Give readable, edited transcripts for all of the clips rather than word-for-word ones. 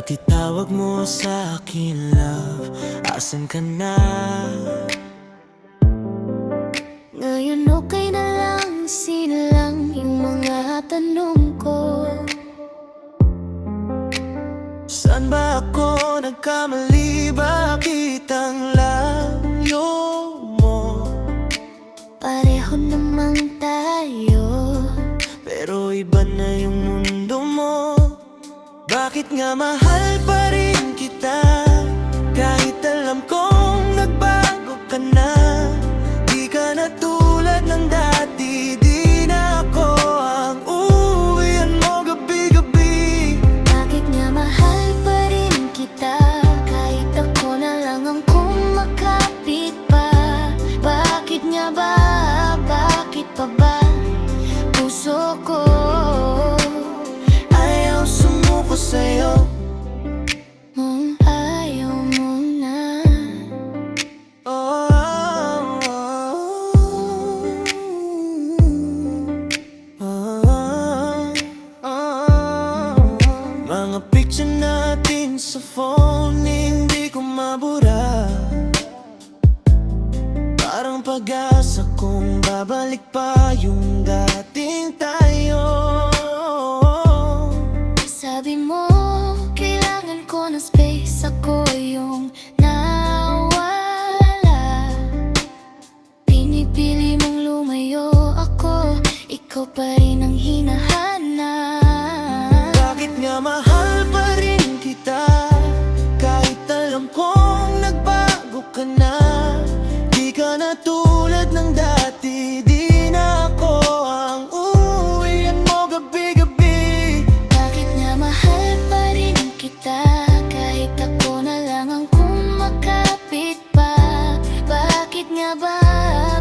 Ba't itawag mo sa akin, love? Asan ka na? Ngayon okay na lang, silang yung mga tanong ko. Saan ba ako nagkamali? Bakit ang layo mo? Pareho namang tayo, Pero iba na yung mundo mo. Bakit nga mahal pa rin kita? Kahit alam kong nagbago ka na. Di ka na tulad ng dati. Di na ako ang uuwian mo gabi-gabi. bakit nga mahal pa rin kita? Kahit ako na lang ang kumakapit pa. Bakit nga ba? Bakit pa ba? Puso ko Ayaw sumuko sa'yo. ayaw mo na. Oh, oh, oh, oh. Mga picture natin sa phone, hindi ko mabura. Parang pag-asa kung babalik pa yung dating tayo. Sabi mo, kailangan ko ng space. Ako yung nawala. Pinipili mong lumayo ako, ikaw pa rin ang hinahanap. Bakit nga mahal pa rin kita? Kahit alam kong nagbago ka na. Di ka na tulad ng dati. Di na ako ang uuwian mo gabi-gabi. Bakit nga mahal pa rin kita? Kahit ako na lang ang kumakapit pa. Bakit nga ba?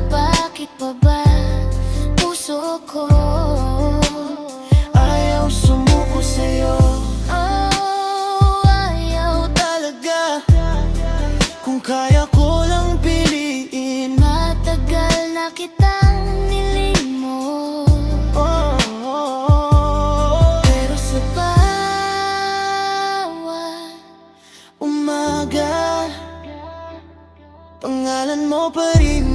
Bakit pa ba? Puso ko Ayaw sumuko sa'yo. ayaw Talaga, kung kaya ko lang piliin. matagal na kitang nilimot. Oh, oh, oh. Pero sa bawat Umaga, pangalan mo pa rin